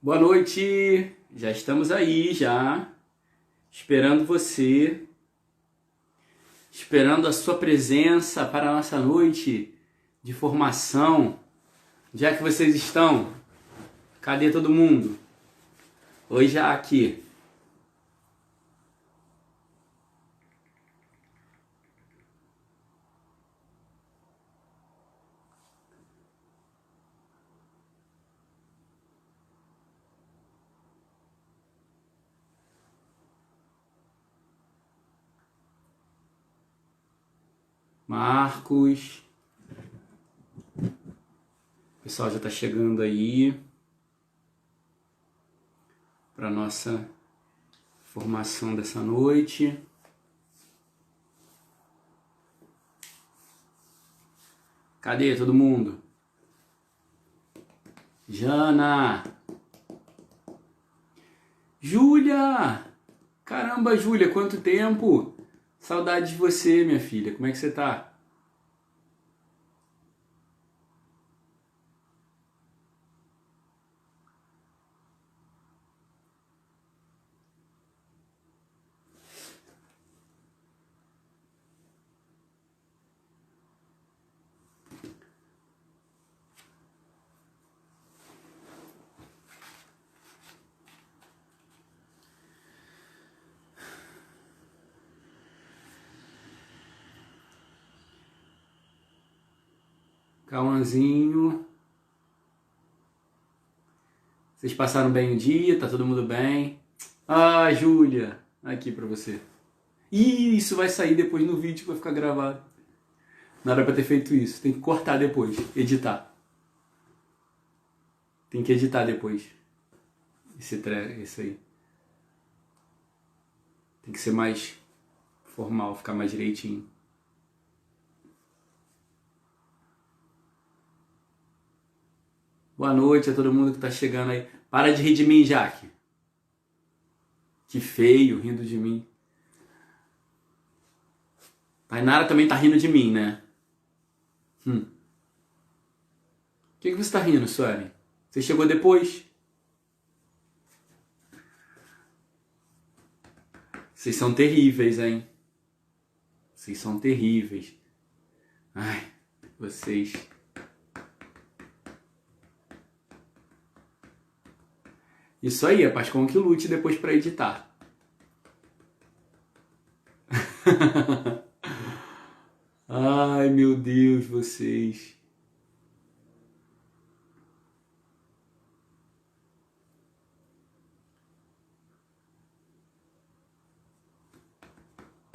Boa noite! Já estamos aí, já esperando você, esperando a sua presença para a nossa noite de formação. Onde é que vocês estão? Cadê todo mundo? Oi, já aqui. Marcos. O pessoal já está chegando aí para a nossa formação dessa noite. Cadê todo mundo? Jana! Júlia! Caramba, Júlia, quanto tempo! Saudade de você, minha filha. Como é que você tá? Cauãzinho. Vocês passaram bem o dia? Tá todo mundo bem? Ah, Júlia! Aqui pra você. Ih, isso vai sair depois no vídeo que vai ficar gravado. Não era pra ter feito isso. Tem que cortar depois. Editar. Tem que editar depois. Esse aí. Tem que ser mais formal, ficar mais direitinho. Boa noite a todo mundo que tá chegando aí. Para de rir de mim, Jaque. Que feio, rindo de mim. Tainara também tá rindo de mim, né? O que você tá rindo, Suelen? Você chegou depois? Vocês são terríveis, hein? Vocês são terríveis. Ai, vocês... Isso aí, é Pascão que lute depois pra editar. Ai, meu Deus, vocês.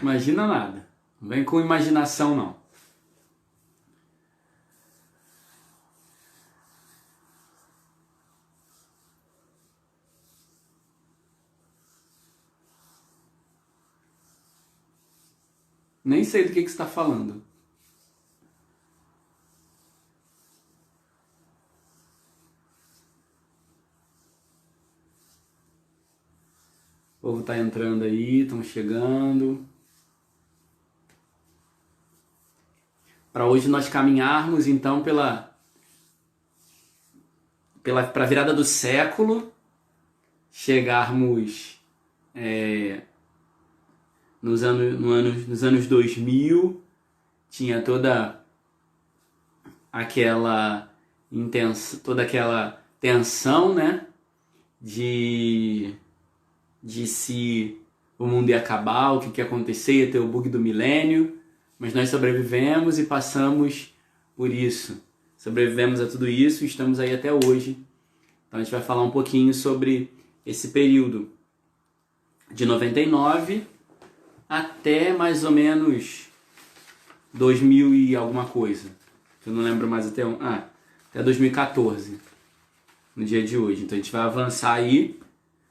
Imagina nada. Não vem com imaginação, não. Nem sei do que você está falando. O povo tá entrando aí, estão chegando. Para hoje nós caminharmos então para a virada do século, chegarmos nos anos 2000, tinha toda aquela tensão, né, de se o mundo ia acabar, o que ia acontecer, ia ter o bug do milênio, mas nós sobrevivemos e passamos por isso. Sobrevivemos a tudo isso e estamos aí até hoje. Então a gente vai falar um pouquinho sobre esse período de 99 até mais ou menos 2000 e alguma coisa. Eu não lembro mais até 2014, no dia de hoje. Então a gente vai avançar aí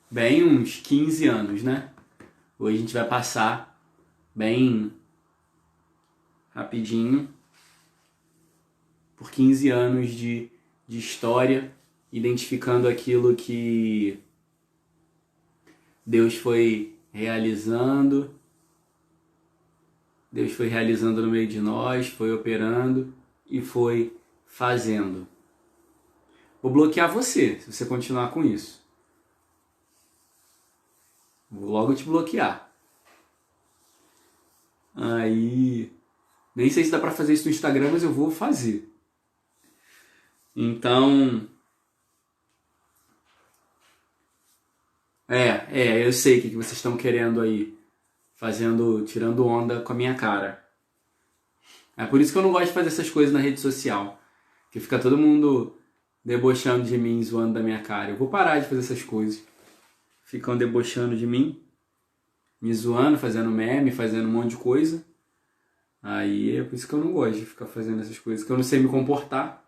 bem uns 15 anos, né? Hoje a gente vai passar bem rapidinho por 15 anos de história, identificando aquilo que Deus foi realizando. Deus foi realizando no meio de nós, foi operando e foi fazendo. Vou bloquear você, se você continuar com isso. Vou logo te bloquear. Aí... Nem sei se dá pra fazer isso no Instagram, mas eu vou fazer. Então... eu sei o que vocês estão querendo aí. Tirando onda com a minha cara. É por isso que eu não gosto de fazer essas coisas na rede social. Que fica todo mundo debochando de mim, zoando da minha cara. Eu vou parar de fazer essas coisas. Ficam debochando de mim, me zoando, fazendo meme, fazendo um monte de coisa. Aí é por isso que eu não gosto de ficar fazendo essas coisas, que eu não sei me comportar.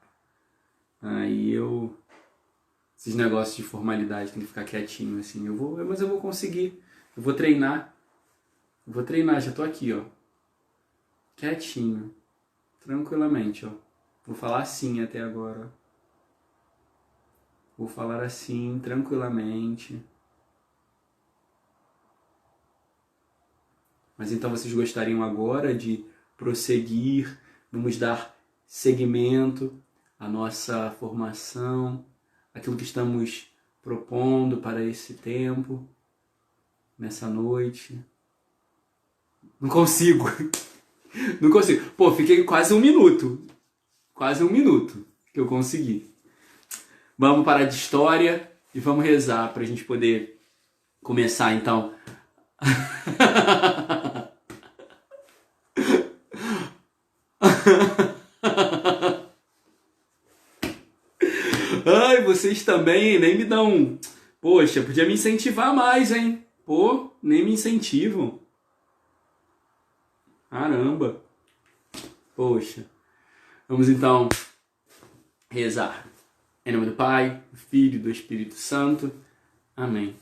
Esses negócios de formalidade, tem que ficar quietinho assim. Mas eu vou conseguir. Eu vou treinar. Já tô aqui, ó. Quietinho. Tranquilamente, ó. Vou falar assim até agora, ó. Vou falar assim, tranquilamente. Mas então vocês gostariam agora de prosseguir, vamos dar seguimento à nossa formação, aquilo que estamos propondo para esse tempo, nessa noite. Não consigo. Não consigo. Pô, fiquei quase um minuto que eu consegui. Vamos parar de história e vamos rezar para a gente poder começar então. Ai, vocês também nem me dão... Poxa, podia me incentivar mais, hein? Pô, nem me incentivam. Caramba. Poxa. Vamos então rezar. Em nome do Pai, do Filho e do Espírito Santo. Amém.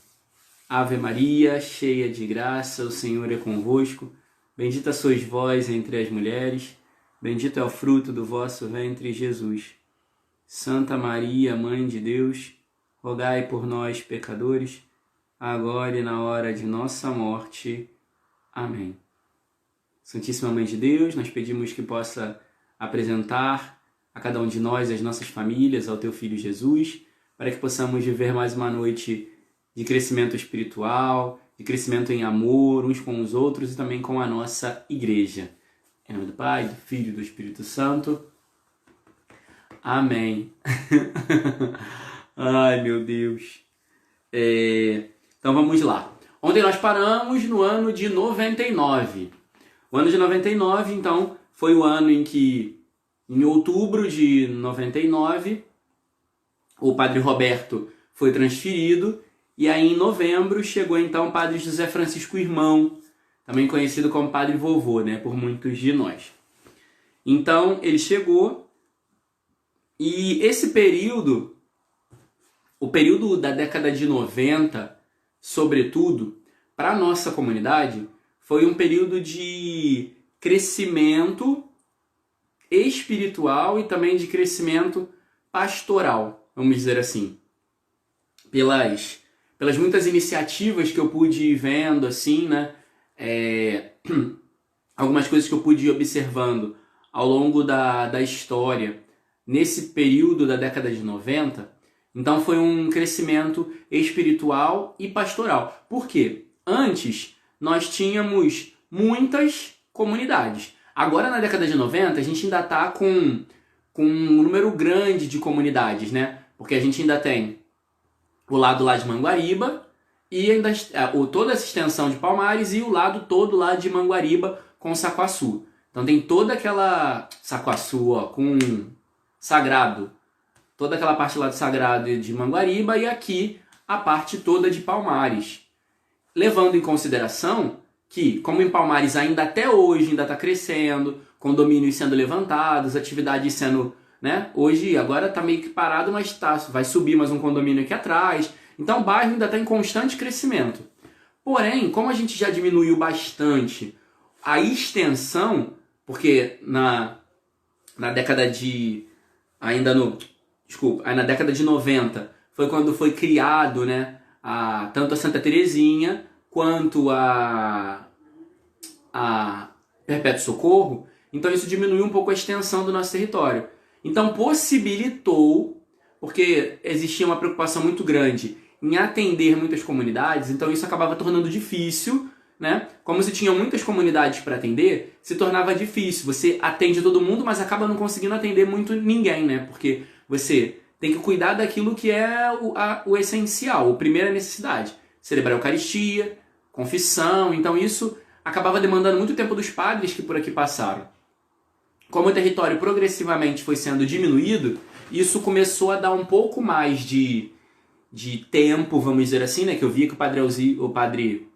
Ave Maria, cheia de graça, o Senhor é convosco. Bendita sois vós entre as mulheres. Bendito é o fruto do vosso ventre, Jesus. Santa Maria, Mãe de Deus, rogai por nós, pecadores, agora e na hora de nossa morte. Amém. Santíssima Mãe de Deus, nós pedimos que possa apresentar a cada um de nós, as nossas famílias, ao Teu Filho Jesus, para que possamos viver mais uma noite de crescimento espiritual, de crescimento em amor uns com os outros e também com a nossa igreja. Em nome do Pai, do Filho e do Espírito Santo. Amém. Ai, meu Deus. Então vamos lá. Ontem nós paramos no ano de 99. O ano de 99, então, foi o ano em que, em outubro de 99, o Padre Roberto foi transferido. E aí, em novembro, chegou então o Padre José Francisco Irmão, também conhecido como Padre Vovô, né, por muitos de nós. Então, ele chegou. E esse período, o período da década de 90, sobretudo, para a nossa comunidade, foi um período de crescimento espiritual e também de crescimento pastoral, vamos dizer assim. Pelas muitas iniciativas que eu pude ir vendo, assim, né? Algumas coisas que eu pude ir observando ao longo da história, nesse período da década de 90, então foi um crescimento espiritual e pastoral. Por quê? Antes, nós tínhamos muitas comunidades. Agora, na década de 90, a gente ainda está com um número grande de comunidades, né? Porque a gente ainda tem o lado lá de Manguariba e ainda toda essa extensão de Palmares e o lado todo lá de Manguariba com Saquaçu. Então tem toda aquela Saquaçu, ó, com Sagrado, toda aquela parte lá do Sagrado de Manguariba e aqui a parte toda de Palmares. Levando em consideração que, como em Palmares ainda até hoje ainda está crescendo, condomínios sendo levantados, atividades sendo, né? Hoje, agora está meio que parado, mas vai subir mais um condomínio aqui atrás. Então o bairro ainda está em constante crescimento. Porém, como a gente já diminuiu bastante a extensão, porque na década de... na década de 90 foi quando foi criado, né? Tanto a Santa Terezinha quanto a Perpétuo Socorro, então isso diminuiu um pouco a extensão do nosso território. Então possibilitou, porque existia uma preocupação muito grande em atender muitas comunidades, então isso acabava tornando difícil, né? Como se tinham muitas comunidades para atender, se tornava difícil. Você atende todo mundo, mas acaba não conseguindo atender muito ninguém, né? Porque você tem que cuidar daquilo que é o essencial, a primeira necessidade. Celebrar a Eucaristia, confissão, então isso acabava demandando muito tempo dos padres que por aqui passaram. Como o território progressivamente foi sendo diminuído, isso começou a dar um pouco mais de tempo, vamos dizer assim, né? Que eu via que o padre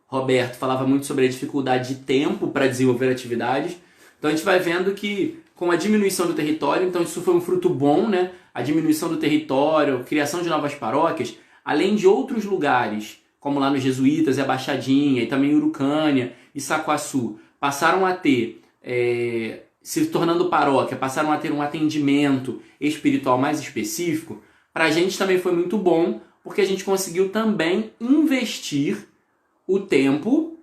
Roberto falava muito sobre a dificuldade de tempo para desenvolver atividades. Então a gente vai vendo que com a diminuição do território, então isso foi um fruto bom, né? A diminuição do território, criação de novas paróquias, além de outros lugares, como lá nos Jesuítas e a Baixadinha, e também Urucânia e Saquaçu, passaram a ter, se tornando paróquia, passaram a ter um atendimento espiritual mais específico. Para a gente também foi muito bom, porque a gente conseguiu também investir o tempo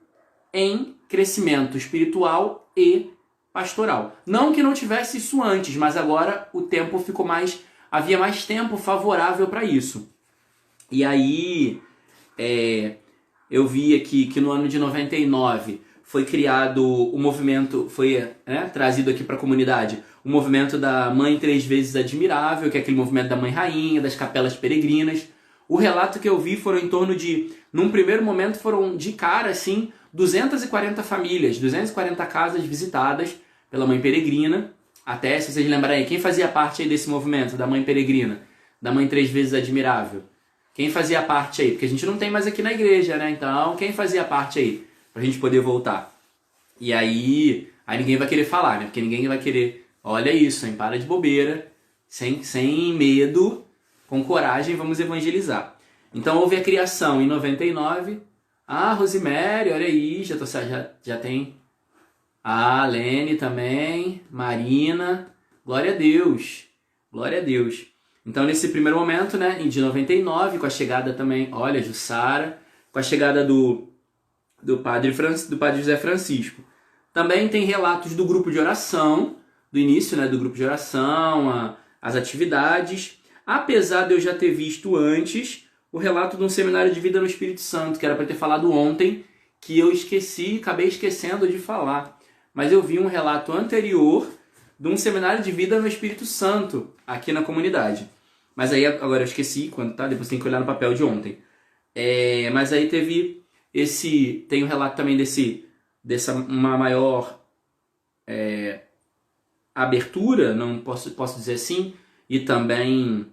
em crescimento espiritual e pastoral. Não que não tivesse isso antes, mas agora o tempo ficou havia mais tempo favorável para isso. E aí eu vi aqui que no ano de 99 foi criado o movimento, foi trazido aqui para a comunidade, o movimento da Mãe Três Vezes Admirável, que é aquele movimento da Mãe Rainha, das capelas peregrinas. O relato que eu vi foram em torno de, num primeiro momento foram de cara assim, 240 famílias, 240 casas visitadas pela Mãe Peregrina. Até, se vocês lembrarem, quem fazia parte aí desse movimento da Mãe Peregrina, da Mãe Três Vezes Admirável? Quem fazia parte aí? Porque a gente não tem mais aqui na igreja, né? Então, quem fazia parte aí? Pra gente poder voltar. E aí ninguém vai querer falar, né? Porque ninguém vai querer, olha isso, hein? Para de bobeira, sem medo, com coragem, vamos evangelizar. Então houve a criação em 99. Ah, Rosemary, olha aí, já tem. Ah, Lene também, Marina, glória a Deus, glória a Deus. Então nesse primeiro momento, né, de 99, com a chegada também, olha, Jussara, com a chegada do padre José Francisco. Também tem relatos do grupo de oração, do início, né, do grupo de oração, as atividades. Apesar de eu já ter visto antes o relato de um seminário de vida no Espírito Santo, que era para ter falado ontem, que eu acabei esquecendo de falar. Mas eu vi um relato anterior de um seminário de vida no Espírito Santo, aqui na comunidade. Mas aí agora eu esqueci quando tá, depois tem que olhar no papel de ontem. Mas aí tem um relato também dessa uma maior abertura, não posso dizer assim, e também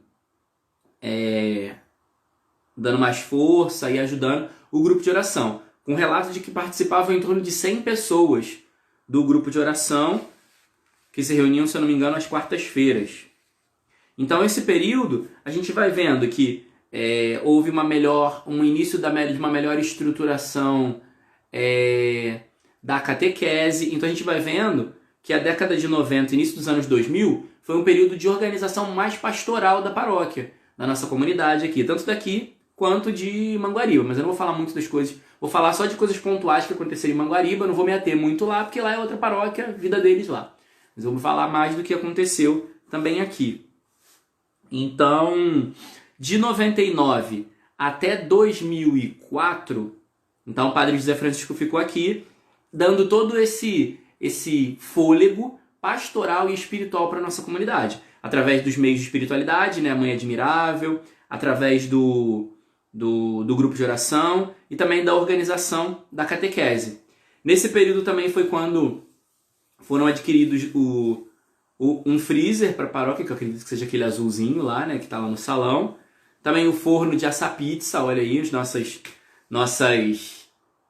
dando mais força e ajudando o grupo de oração. Com relato de que participavam em torno de 100 pessoas do grupo de oração, que se reuniam, se eu não me engano, às quartas-feiras. Então, esse período, a gente vai vendo que houve um início de uma melhor estruturação da catequese. Então, a gente vai vendo que a década de 90, início dos anos 2000, foi um período de organização mais pastoral da paróquia, da nossa comunidade aqui, tanto daqui quanto de Manguariba. Mas eu não vou falar muito das coisas, vou falar só de coisas pontuais que aconteceram em Manguariba, não vou me ater muito lá, porque lá é outra paróquia, vida deles lá. Mas eu vou falar mais do que aconteceu também aqui. Então, de 99 até 2004, então o Padre José Francisco ficou aqui, dando todo esse fôlego pastoral e espiritual para a nossa comunidade. Através dos meios de espiritualidade, né, a Mãe Admirável, através do grupo de oração e também da organização da catequese. Nesse período também foi quando foram adquiridos um freezer para a paróquia, que eu acredito que seja aquele azulzinho lá, né, que está lá no salão. Também o forno de assar pizza, olha aí, as nossas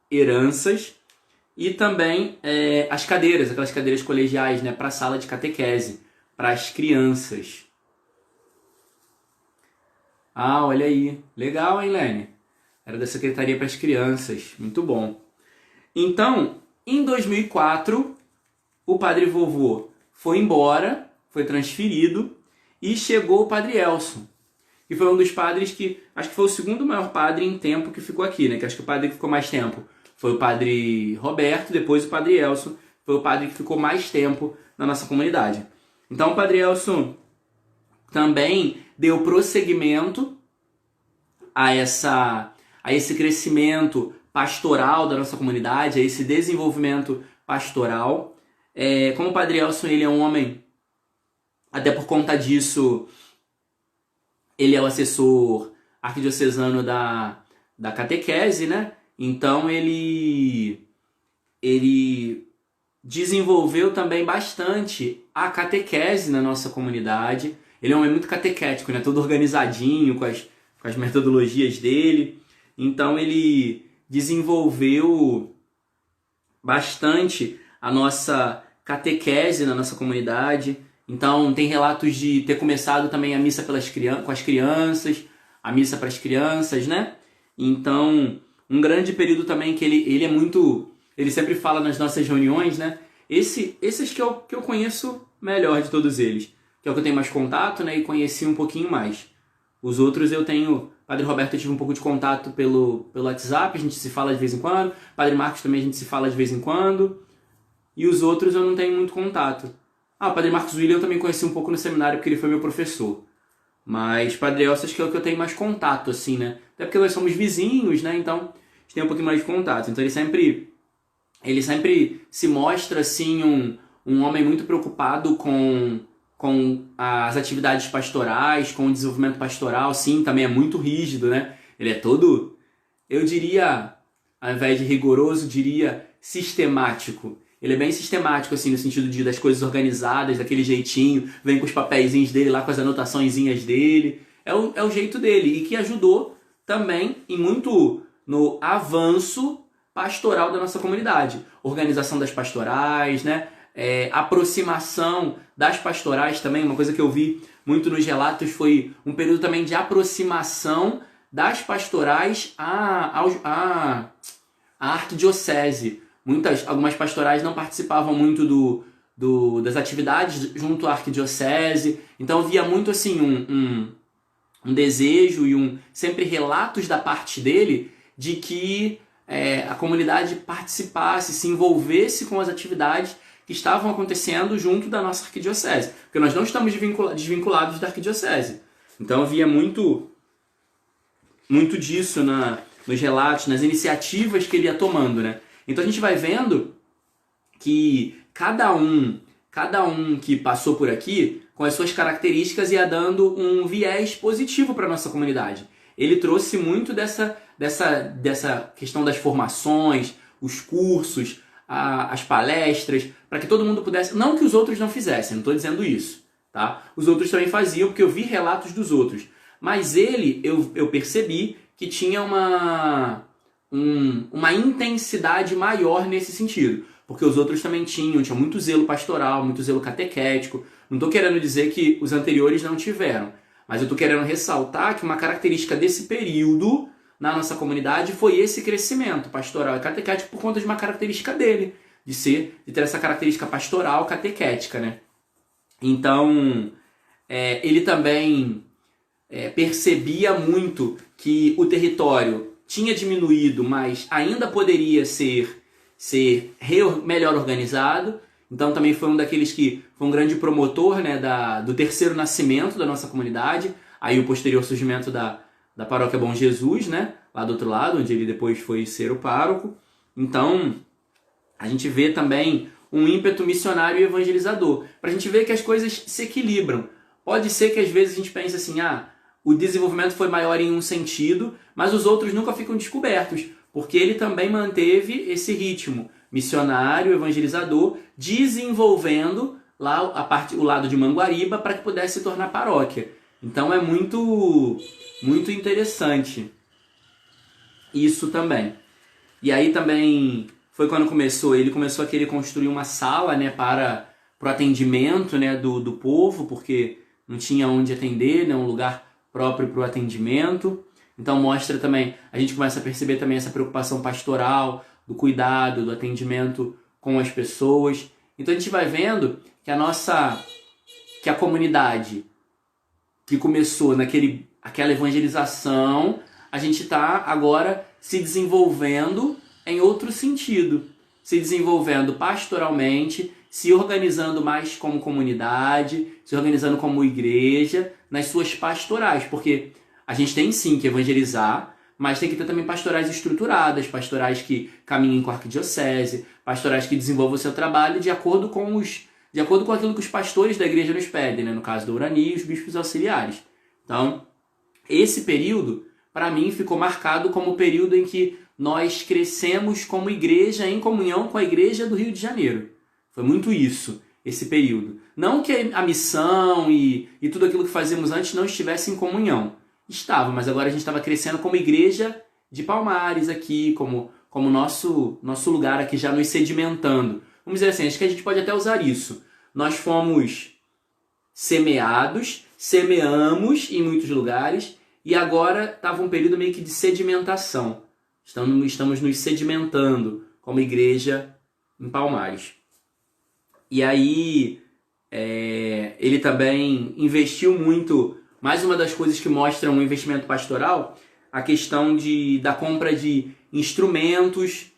heranças. E também as cadeiras, aquelas cadeiras colegiais, né, para a sala de catequese, para as crianças. Ah, olha aí. Legal, hein, Lene? Era da Secretaria para as Crianças. Muito bom. Então, em 2004, o Padre Vovô foi embora, foi transferido, e chegou o Padre Elson, que foi um dos padres que, acho que foi o segundo maior padre em tempo que ficou aqui, né? Que acho que o padre que ficou mais tempo foi o Padre Roberto, depois o Padre Elson, foi o padre que ficou mais tempo na nossa comunidade. Então o Padre Elson também deu prosseguimento a esse crescimento pastoral da nossa comunidade, a esse desenvolvimento pastoral. Como o Padre Elson, ele é um homem, até por conta disso, ele é o assessor arquidiocesano da catequese, né? Então ele desenvolveu também bastante a catequese na nossa comunidade. Ele é um homem muito catequético, né? Todo organizadinho, com as metodologias dele. Então ele desenvolveu bastante a nossa catequese na nossa comunidade. Então tem relatos de ter começado também a missa com as crianças, a missa para as crianças, né? Então, um grande período também que ele é muito... Ele sempre fala nas nossas reuniões, né? Esses que eu conheço melhor de todos eles. Que é o que eu tenho mais contato, né? E conheci um pouquinho mais. Os outros eu tenho... Padre Roberto, eu tive um pouco de contato pelo WhatsApp, a gente se fala de vez em quando. Padre Marcos também a gente se fala de vez em quando. E os outros eu não tenho muito contato. O Padre Marcos William eu também conheci um pouco no seminário, porque ele foi meu professor. Mas Padre Elcio acho que é o que eu tenho mais contato, assim, né? Até porque nós somos vizinhos, né? Então, a gente tem um pouquinho mais de contato. Então, ele sempre se mostra, assim, um homem muito preocupado com as atividades pastorais, com o desenvolvimento pastoral. Sim, também é muito rígido, né? Ele é todo, eu diria, ao invés de rigoroso, diria sistemático. Ele é bem sistemático, assim, no sentido das coisas organizadas, daquele jeitinho, vem com os papeizinhos dele lá, com as anotaçõezinhas dele. É o jeito dele, e que ajudou também em muito no avanço pastoral da nossa comunidade. Organização das pastorais, né? Aproximação das pastorais também, uma coisa que eu vi muito nos relatos foi um período também de aproximação das pastorais à arquidiocese. Algumas pastorais não participavam muito das atividades junto à arquidiocese, então via muito assim um desejo e sempre relatos da parte dele de que a comunidade participasse, se envolvesse com as atividades que estavam acontecendo junto da nossa arquidiocese, porque nós não estamos desvinculados da arquidiocese. Então havia muito disso nos relatos, nas iniciativas que ele ia tomando, né? Então a gente vai vendo que cada um que passou por aqui, com as suas características, ia dando um viés positivo para a nossa comunidade. Ele trouxe muito dessa questão das formações, os cursos, as palestras, para que todo mundo pudesse... Não que os outros não fizessem, não estou dizendo isso, tá? Os outros também faziam, porque eu vi relatos dos outros. Mas eu percebi que tinha uma intensidade maior nesse sentido. Porque os outros também tinham muito zelo pastoral, muito zelo catequético. Não estou querendo dizer que os anteriores não tiveram, mas eu estou querendo ressaltar que uma característica desse período na nossa comunidade foi esse crescimento pastoral e catequético por conta de uma característica dele, de ter essa característica pastoral catequética, né? Então, ele também percebia muito que o território tinha diminuído, mas ainda poderia ser melhor organizado. Então também foi um daqueles que foi um grande promotor, né, do terceiro nascimento da nossa comunidade, aí o posterior surgimento da paróquia Bom Jesus, né, lá do outro lado, onde ele depois foi ser o pároco. Então a gente vê também um ímpeto missionário e evangelizador, para a gente ver que as coisas se equilibram. Pode ser que às vezes a gente pense assim, o desenvolvimento foi maior em um sentido, mas os outros nunca ficam descobertos, porque ele também manteve esse ritmo missionário, evangelizador, desenvolvendo lá o lado de Manguariba para que pudesse se tornar paróquia. Então é muito, muito interessante isso também. E aí também foi quando ele começou a querer construir uma sala, né, para o atendimento, né, do povo, porque não tinha onde atender, né, um lugar próprio para o atendimento. Então mostra também, a gente começa a perceber também essa preocupação pastoral, do cuidado, do atendimento com as pessoas. Então a gente vai vendo que a comunidade que começou aquela evangelização, a gente está agora se desenvolvendo em outro sentido, se desenvolvendo pastoralmente, se organizando mais como comunidade, se organizando como igreja, nas suas pastorais, porque A gente tem sim que evangelizar, mas tem que ter também pastorais estruturadas, pastorais que caminhem com a arquidiocese, pastorais que desenvolvam o seu trabalho de acordo com aquilo que os pastores da igreja nos pedem, né? No caso do Urani e os bispos auxiliares. Então, esse período, para mim, ficou marcado como o período em que nós crescemos como igreja em comunhão com a igreja do Rio de Janeiro. Foi muito isso, esse período. Não que a missão e tudo aquilo que fazíamos antes não estivesse em comunhão. Estava, mas agora a gente estava crescendo como igreja de Palmares aqui, como nosso lugar aqui já nos sedimentando. Vamos dizer assim, acho que a gente pode até usar isso. Nós fomos semeados, semeamos em muitos lugares e agora estava um período meio que de sedimentação. Estamos nos sedimentando como igreja em Palmares. E aí ele também investiu muito, mais uma das coisas que mostram um investimento pastoral, a questão da compra de instrumentos,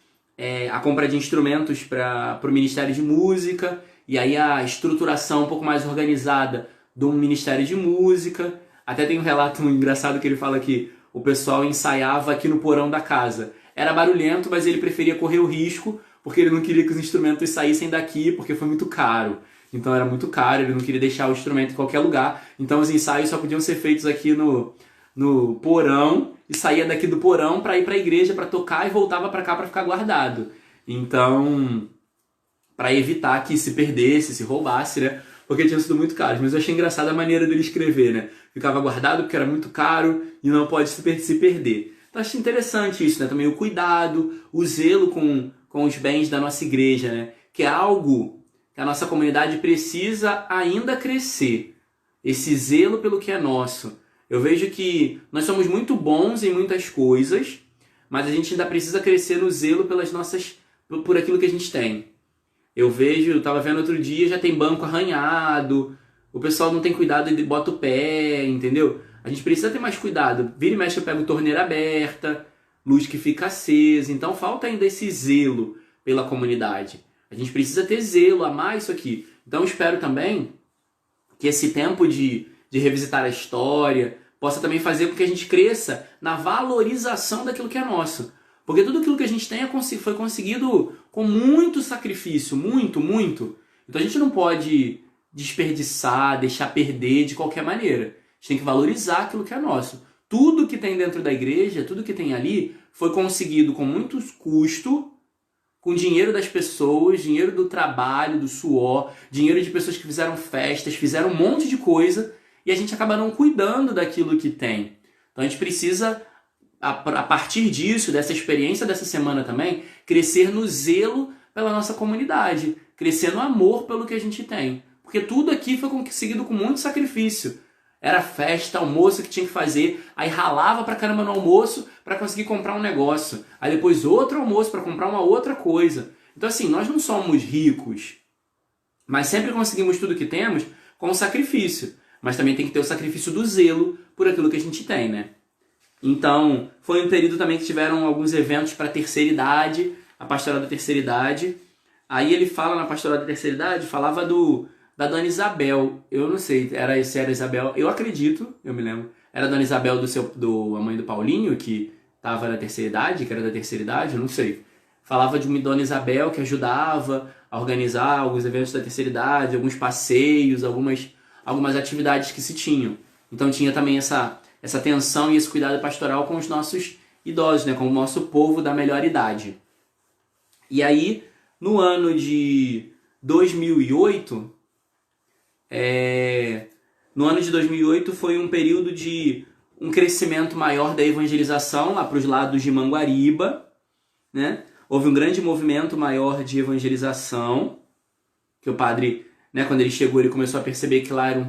a compra de instrumentos para o Ministério de Música, e aí a estruturação um pouco mais organizada do Ministério de Música. Até tem um relato engraçado que ele fala que o pessoal ensaiava aqui no porão da casa. Era barulhento, mas ele preferia correr o risco, porque ele não queria que os instrumentos saíssem daqui, porque foi muito caro. Então era muito caro, ele não queria deixar o instrumento em qualquer lugar. Então os ensaios só podiam ser feitos aqui no porão, e saía daqui do porão para ir para a igreja, para tocar, e voltava para cá para ficar guardado. Então, para evitar que se perdesse, se roubasse, né? Porque tinha sido muito caro. Mas eu achei engraçada a maneira dele escrever, né? Ficava guardado porque era muito caro e não pode se perder. Então acho interessante isso, né? Também o cuidado, o zelo com os bens da nossa igreja, né? Que é algo que a nossa comunidade precisa ainda crescer. Esse zelo pelo que é nosso. Eu vejo que nós somos muito bons em muitas coisas, mas a gente ainda precisa crescer no zelo por aquilo que a gente tem. Eu estava vendo outro dia, já tem banco arranhado, o pessoal não tem cuidado e bota o pé, entendeu? A gente precisa ter mais cuidado. Vira e mexe eu pego torneira aberta, luz que fica acesa, então falta ainda esse zelo pela comunidade. A gente precisa ter zelo, amar isso aqui. Então eu espero também que esse tempo de revisitar a história possa também fazer com que a gente cresça na valorização daquilo que é nosso. Porque tudo aquilo que a gente tem foi conseguido com muito sacrifício, muito, muito. Então a gente não pode desperdiçar, deixar perder de qualquer maneira. A gente tem que valorizar aquilo que é nosso. Tudo que tem dentro da igreja, tudo que tem ali, foi conseguido com muito custo, com dinheiro das pessoas, dinheiro do trabalho, do suor, dinheiro de pessoas que fizeram festas, fizeram um monte de coisa, e a gente acaba não cuidando daquilo que tem. Então a gente precisa, a partir disso, dessa experiência dessa semana também, crescer no zelo pela nossa comunidade, crescer no amor pelo que a gente tem. Porque tudo aqui foi conseguido com muito sacrifício. Era festa, almoço que tinha que fazer, aí ralava pra caramba no almoço para conseguir comprar um negócio. Aí depois outro almoço para comprar uma outra coisa. Então assim, nós não somos ricos, mas sempre conseguimos tudo que temos com sacrifício. Mas também tem que ter o sacrifício do zelo por aquilo que a gente tem, né? Então, foi um período também que tiveram alguns eventos para a terceira idade, a pastoral da terceira idade. Aí ele fala na pastoral da terceira idade, falava da Dona Isabel. Eu não sei se era Isabel, eu acredito, eu me lembro. Era a Dona Isabel a mãe do Paulinho, que estava na terceira idade, que era da terceira idade, eu não sei. Falava de uma Dona Isabel que ajudava a organizar alguns eventos da terceira idade, alguns passeios, algumas atividades que se tinham. Então tinha também essa atenção e esse cuidado pastoral com os nossos idosos, né, com o nosso povo da melhor idade. E aí, no ano de 2008, foi um período de um crescimento maior da evangelização lá para os lados de Manguariba, né? Houve um grande movimento maior de evangelização, que o padre, né, quando ele chegou, ele começou a perceber que lá era um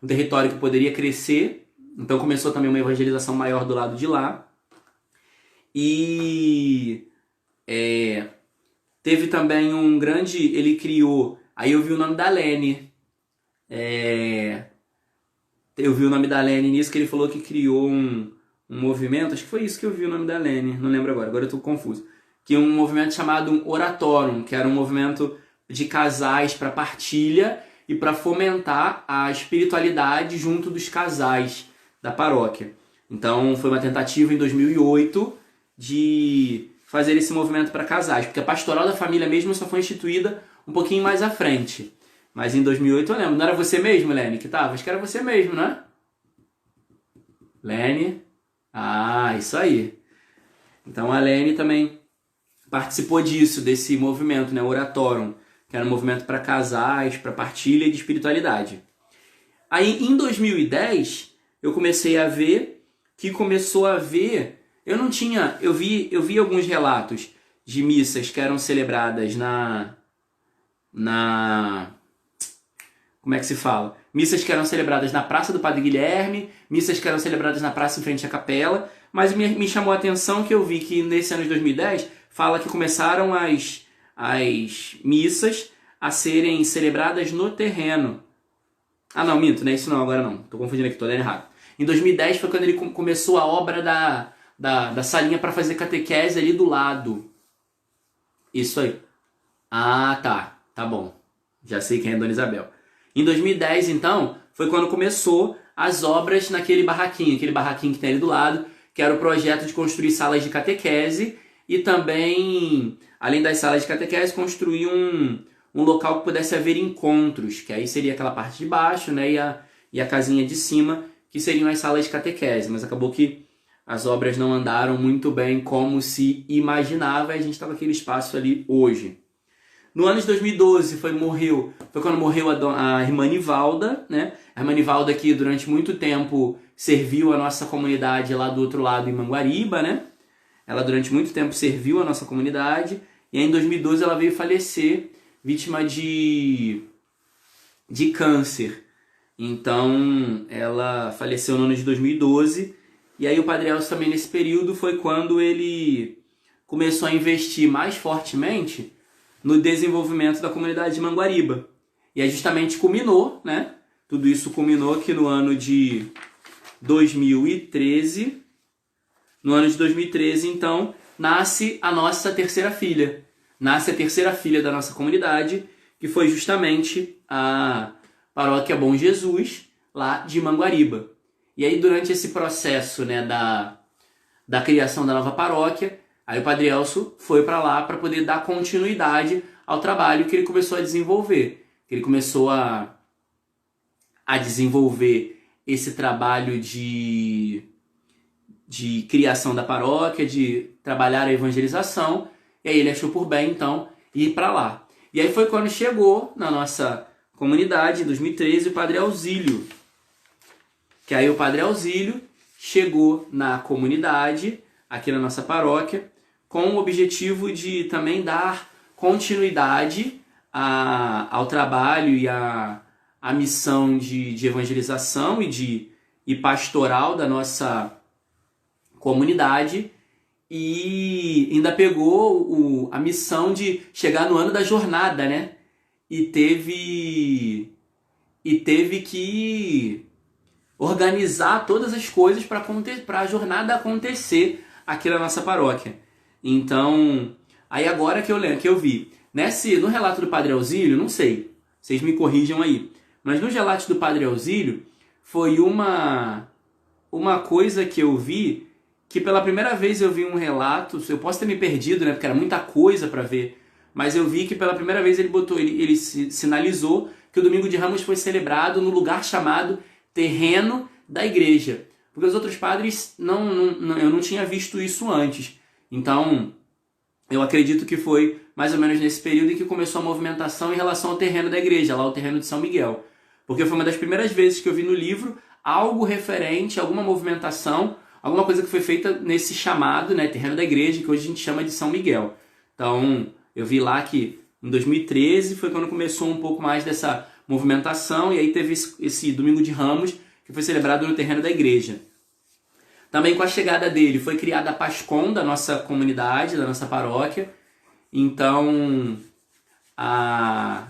território que poderia crescer. Então começou também uma evangelização maior do lado de lá. E teve também ele criou, aí eu vi o nome da Lene. Eu vi o nome da Lene nisso, que ele falou que criou um movimento, acho que foi isso que eu vi o nome da Lene, não lembro agora eu estou confuso. Que um movimento chamado Oratorum, que era um movimento de casais para partilha e para fomentar a espiritualidade junto dos casais da paróquia. Então foi uma tentativa em 2008 de fazer esse movimento para casais, porque a pastoral da família mesmo só foi instituída um pouquinho mais à frente. Mas em 2008 eu lembro. Não era você mesmo, Lene, que tava? Acho que era você mesmo, né? Lene? Ah, isso aí. Então a Lene também participou disso, desse movimento, né? Oratorum, que era um movimento para casais, para partilha de espiritualidade. Aí em 2010 eu comecei a ver que começou a haver. Eu vi alguns relatos de missas que eram celebradas como é que se fala? Missas que eram celebradas na Praça do Padre Guilherme, missas que eram celebradas na praça em frente à capela, mas me chamou a atenção que eu vi que nesse ano de 2010 fala que começaram as missas a serem celebradas no terreno. Ah não, minto, não é isso não, agora não, tô confundindo aqui, tô lendo errado. Em 2010 foi quando ele começou a obra da salinha para fazer catequese ali do lado. Isso aí. Ah, tá bom. Já sei quem é Dona Isabel. Em 2010, então, foi quando começou as obras naquele barraquinho que tem ali do lado, que era o projeto de construir salas de catequese e também, além das salas de catequese, construir um local que pudesse haver encontros, que aí seria aquela parte de baixo, né, e a casinha de cima, que seriam as salas de catequese. Mas acabou que as obras não andaram muito bem como se imaginava e a gente está com aquele espaço ali hoje. No ano de 2012 foi quando morreu a irmã Nivalda, né? A irmã Nivalda que durante muito tempo serviu a nossa comunidade lá do outro lado em Manguariba, né? Ela durante muito tempo serviu a nossa comunidade e aí em 2012 ela veio falecer vítima de câncer. Então ela faleceu no ano de 2012 e aí o Padre Elcio também nesse período foi quando ele começou a investir mais fortemente no desenvolvimento da comunidade de Manguariba. E aí justamente culminou, né? Tudo isso culminou que no ano de 2013. No ano de 2013, então, nasce a nossa terceira filha. Nasce a terceira filha da nossa comunidade, que foi justamente a Paróquia Bom Jesus, lá de Manguariba. E aí durante esse processo, né, da criação da nova paróquia, aí o Padre Elcio foi para lá para poder dar continuidade ao trabalho que ele começou a desenvolver. Ele começou a desenvolver esse trabalho de criação da paróquia, de trabalhar a evangelização, e aí ele achou por bem, então, ir para lá. E aí foi quando chegou na nossa comunidade, em 2013, o Padre Auxílio. Que aí o Padre Auxílio chegou na comunidade, aqui na nossa paróquia, com o objetivo de também dar continuidade ao trabalho e à missão de evangelização e pastoral da nossa comunidade, e ainda pegou a missão de chegar no ano da jornada, né? E teve que organizar todas as coisas para a jornada acontecer aqui na nossa paróquia. Então, aí agora que eu vi, no relato do Padre Auxílio, não sei, vocês me corrijam aí, mas nos relatos do Padre Auxílio foi uma coisa que eu vi, que pela primeira vez eu vi um relato, eu posso ter me perdido, né, porque era muita coisa para ver, mas eu vi que pela primeira vez ele sinalizou que o Domingo de Ramos foi celebrado no lugar chamado terreno da igreja. Porque os outros padres, eu não tinha visto isso antes. Então, eu acredito que foi mais ou menos nesse período em que começou a movimentação em relação ao terreno da igreja, lá o terreno de São Miguel. Porque foi uma das primeiras vezes que eu vi no livro algo referente, alguma movimentação, alguma coisa que foi feita nesse chamado, né, terreno da igreja, que hoje a gente chama de São Miguel. Então, eu vi lá que em 2013 foi quando começou um pouco mais dessa movimentação, e aí teve esse Domingo de Ramos, que foi celebrado no terreno da igreja. Também com a chegada dele foi criada a PASCOM da nossa comunidade, da nossa paróquia. Então, a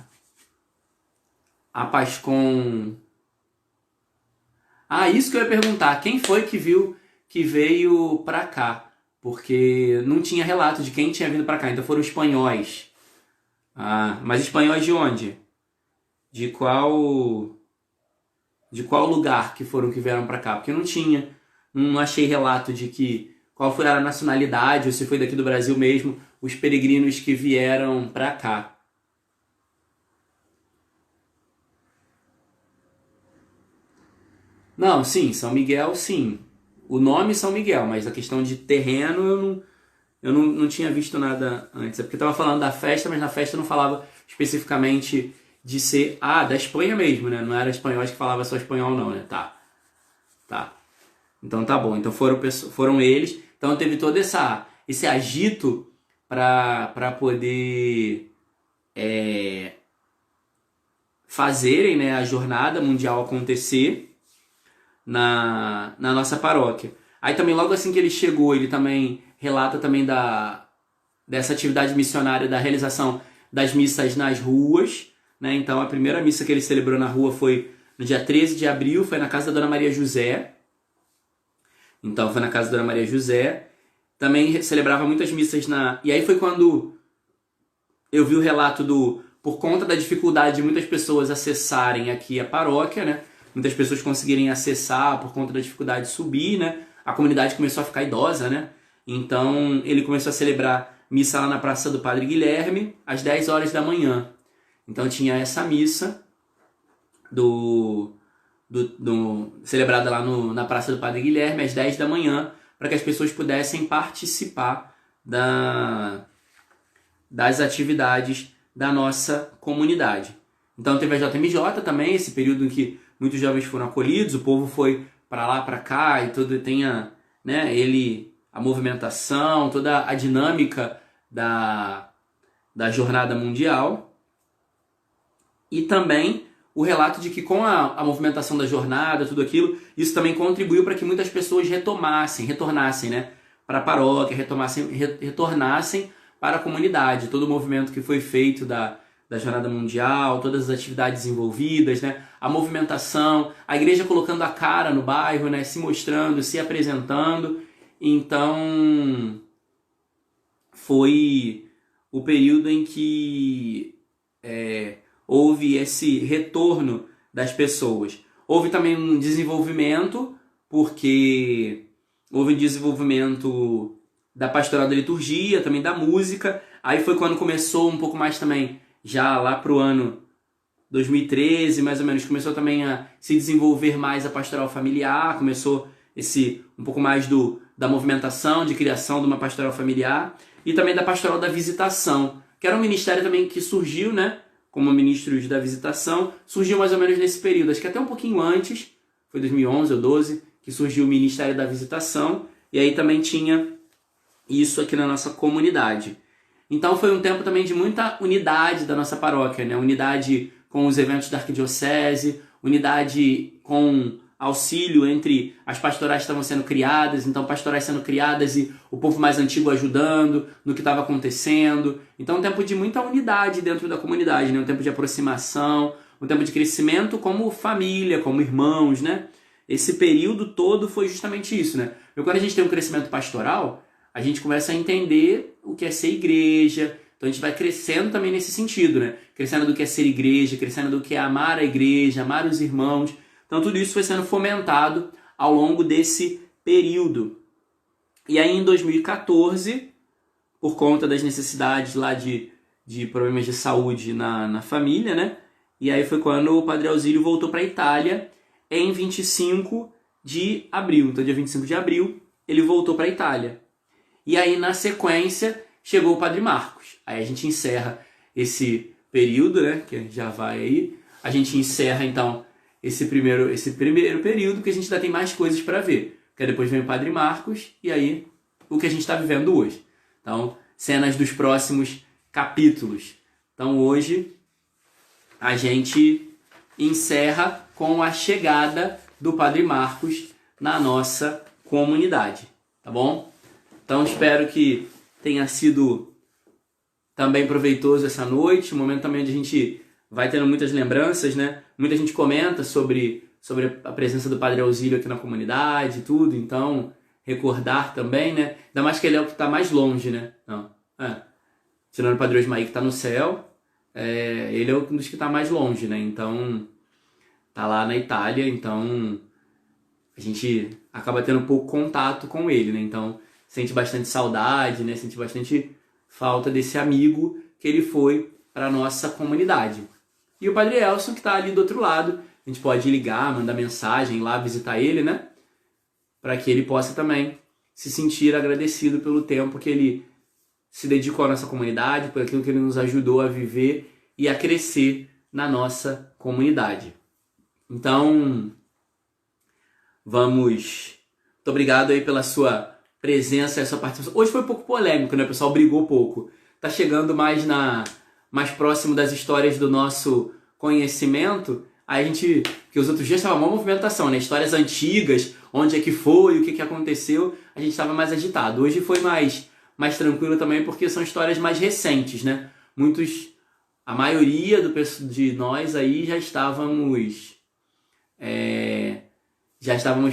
PASCOM... Ah, isso que eu ia perguntar. Quem foi que veio pra cá? Porque não tinha relato de quem tinha vindo pra cá. Então foram espanhóis. Ah, mas espanhóis de onde? De qual lugar que vieram pra cá? Porque não tinha não achei relato de que qual foi a nacionalidade ou se foi daqui do Brasil mesmo os peregrinos que vieram para cá. Não, sim, São Miguel, sim. O nome São Miguel, mas a questão de terreno eu não tinha visto nada antes. É porque eu estava falando da festa, mas na festa eu não falava especificamente de ser... Ah, da Espanha mesmo, né? Não era espanhóis que falava só espanhol não, né? Tá, tá. Então tá bom. Então foram eles. Então teve todo esse agito para poder fazerem, né, a jornada mundial acontecer na nossa paróquia. Aí também logo assim que ele chegou, ele também relata também dessa atividade missionária da realização das missas nas ruas, né? Então a primeira missa que ele celebrou na rua foi no dia 13 de abril, foi na casa da Dona Maria José. Então foi na casa da Dona Maria José. Também celebrava muitas missas E aí foi quando eu vi o relato por conta da dificuldade de muitas pessoas acessarem aqui a paróquia, né? Muitas pessoas conseguirem acessar por conta da dificuldade de subir, né? A comunidade começou a ficar idosa, né? Então ele começou a celebrar missa lá na Praça do Padre Guilherme, às 10 horas da manhã. Então tinha essa missa celebrada lá na Praça do Padre Guilherme, às 10 da manhã, para que as pessoas pudessem participar das atividades da nossa comunidade. Então teve a JMJ também, esse período em que muitos jovens foram acolhidos, o povo foi para lá, para cá, e tudo tem a movimentação, toda a dinâmica da jornada mundial. E também o relato de que com a movimentação da jornada, tudo aquilo, isso também contribuiu para que muitas pessoas retornassem, né, para a paróquia, retornassem para a comunidade. Todo o movimento que foi feito da Jornada Mundial, todas as atividades envolvidas, né, a movimentação, a igreja colocando a cara no bairro, né, se mostrando, se apresentando. Então, foi o período em que houve esse retorno das pessoas. Houve também um desenvolvimento, porque houve um desenvolvimento da pastoral da liturgia, também da música. Aí foi quando começou um pouco mais também, já lá pro ano 2013, mais ou menos, começou também a se desenvolver mais a pastoral familiar, começou um pouco mais da movimentação, de criação de uma pastoral familiar, e também da pastoral da visitação, que era um ministério também que surgiu, né, como ministros da visitação, surgiu mais ou menos nesse período, acho que até um pouquinho antes, foi 2011 ou 12, que surgiu o Ministério da Visitação, e aí também tinha isso aqui na nossa comunidade. Então foi um tempo também de muita unidade da nossa paróquia, né? Unidade com os eventos da arquidiocese, unidade com auxílio entre as pastorais que estavam sendo criadas, então pastorais sendo criadas e o povo mais antigo ajudando no que estava acontecendo. Então um tempo de muita unidade dentro da comunidade, né? Um tempo de aproximação, um tempo de crescimento como família, como irmãos, né? Esse período todo foi justamente isso, né? Porque quando a gente tem um crescimento pastoral, a gente começa a entender o que é ser igreja. Então a gente vai crescendo também nesse sentido, né? Crescendo do que é ser igreja, crescendo do que é amar a igreja, amar os irmãos. Então tudo isso foi sendo fomentado ao longo desse período. E aí em 2014, por conta das necessidades lá de problemas de saúde na família, né? E aí foi quando o Padre Auxílio voltou para a Itália em 25 de abril. Então dia 25 de abril ele voltou para a Itália. E aí na sequência chegou o Padre Marcos. Aí a gente encerra esse período, né? Que já vai aí. A gente encerra então esse primeiro período, que a gente ainda tem mais coisas para ver. Porque depois vem o Padre Marcos e aí o que a gente está vivendo hoje. Então, cenas dos próximos capítulos. Então hoje a gente encerra com a chegada do Padre Marcos na nossa comunidade. Tá bom? Então espero que tenha sido também proveitoso essa noite, um momento também onde a gente vai tendo muitas lembranças, né? Muita gente comenta sobre a presença do Padre Auxílio aqui na comunidade e tudo, então recordar também, né? Ainda mais que ele é o que está mais longe, né? Não, tirando o Padre Osmaí que está no céu, ele é um dos que está mais longe, né? Então, tá lá na Itália, então a gente acaba tendo pouco contato com ele, né? Então, sente bastante saudade, né? Sente bastante falta desse amigo que ele foi para a nossa comunidade. E o Padre Elson, que está ali do outro lado, a gente pode ligar, mandar mensagem, ir lá visitar ele, né? Para que ele possa também se sentir agradecido pelo tempo que ele se dedicou à nossa comunidade, por aquilo que ele nos ajudou a viver e a crescer na nossa comunidade. Então, vamos... Muito obrigado aí pela sua presença e a sua participação. Hoje foi um pouco polêmico, né? O pessoal brigou pouco. Tá chegando mais próximo das histórias do nosso conhecimento. Aí a gente... Porque os outros dias estava uma movimentação, né? Histórias antigas, onde é que foi, o que que aconteceu. A gente estava mais agitado. Hoje foi mais tranquilo também, porque são histórias mais recentes, né? A maioria de nós aí já estávamos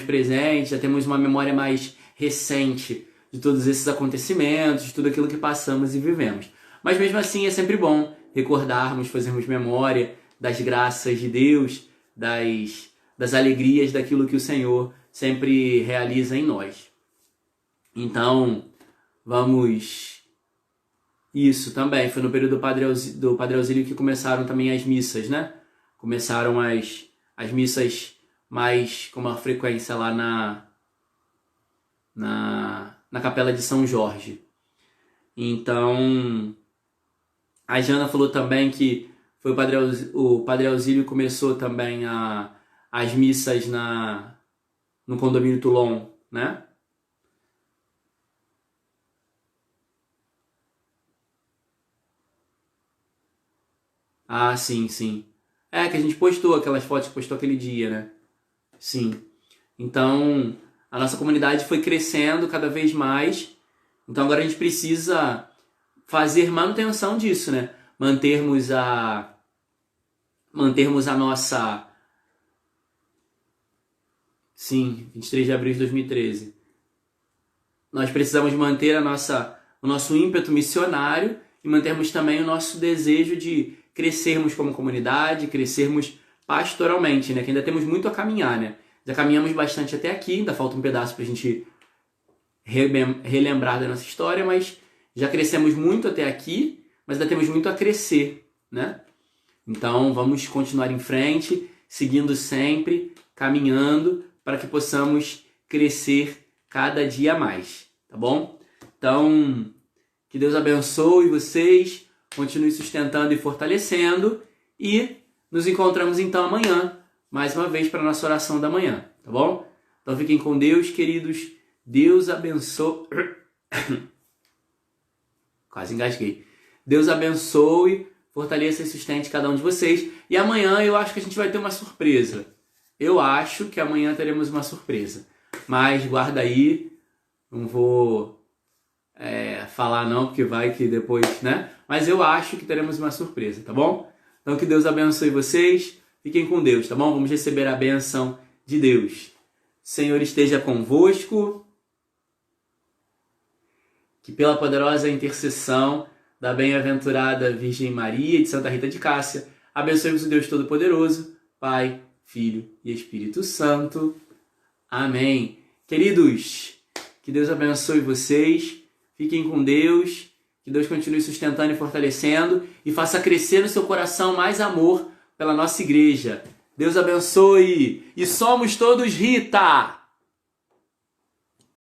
presentes, já temos uma memória mais recente de todos esses acontecimentos, de tudo aquilo que passamos e vivemos. Mas mesmo assim é sempre bom recordarmos, fazermos memória das graças de Deus, das alegrias daquilo que o Senhor sempre realiza em nós. Então, vamos... Isso também, foi no período do Padre Ausílio que começaram também as missas, né? Começaram as missas mais com uma frequência lá na Capela de São Jorge. Então, a Jana falou também que foi o Padre Ausílio começou também as missas no condomínio Toulon, né? Ah, sim, sim. É, que a gente postou aquelas fotos que postou aquele dia, né? Sim. Então, a nossa comunidade foi crescendo cada vez mais. Então, agora a gente precisa fazer manutenção disso, né? Mantermos a nossa... Sim, 23 de abril de 2013. Nós precisamos manter o nosso ímpeto missionário e mantermos também o nosso desejo de crescermos como comunidade, crescermos pastoralmente, né? Que ainda temos muito a caminhar, né? Já caminhamos bastante até aqui, ainda falta um pedaço para a gente relembrar da nossa história, mas já crescemos muito até aqui, mas ainda temos muito a crescer, né? Então vamos continuar em frente, seguindo sempre, caminhando, para que possamos crescer cada dia mais, tá bom? Então, que Deus abençoe vocês, continue sustentando e fortalecendo, e nos encontramos então amanhã, mais uma vez para a nossa oração da manhã, tá bom? Então fiquem com Deus, queridos. Deus abençoe... Quase engasguei. Deus abençoe, fortaleça e sustente cada um de vocês. E amanhã eu acho que a gente vai ter uma surpresa. Eu acho que amanhã teremos uma surpresa. Mas guarda aí, não vou falar não, porque vai que depois, né? Mas eu acho que teremos uma surpresa, tá bom? Então que Deus abençoe vocês. Fiquem com Deus, tá bom? Vamos receber a bênção de Deus. Senhor esteja convosco. Que pela poderosa intercessão da bem-aventurada Virgem Maria e de Santa Rita de Cássia, abençoe-vos o Deus Todo-Poderoso, Pai, Filho e Espírito Santo. Amém. Queridos, que Deus abençoe vocês. Fiquem com Deus. Que Deus continue sustentando e fortalecendo e faça crescer no seu coração mais amor pela nossa igreja. Deus abençoe. E somos todos Rita!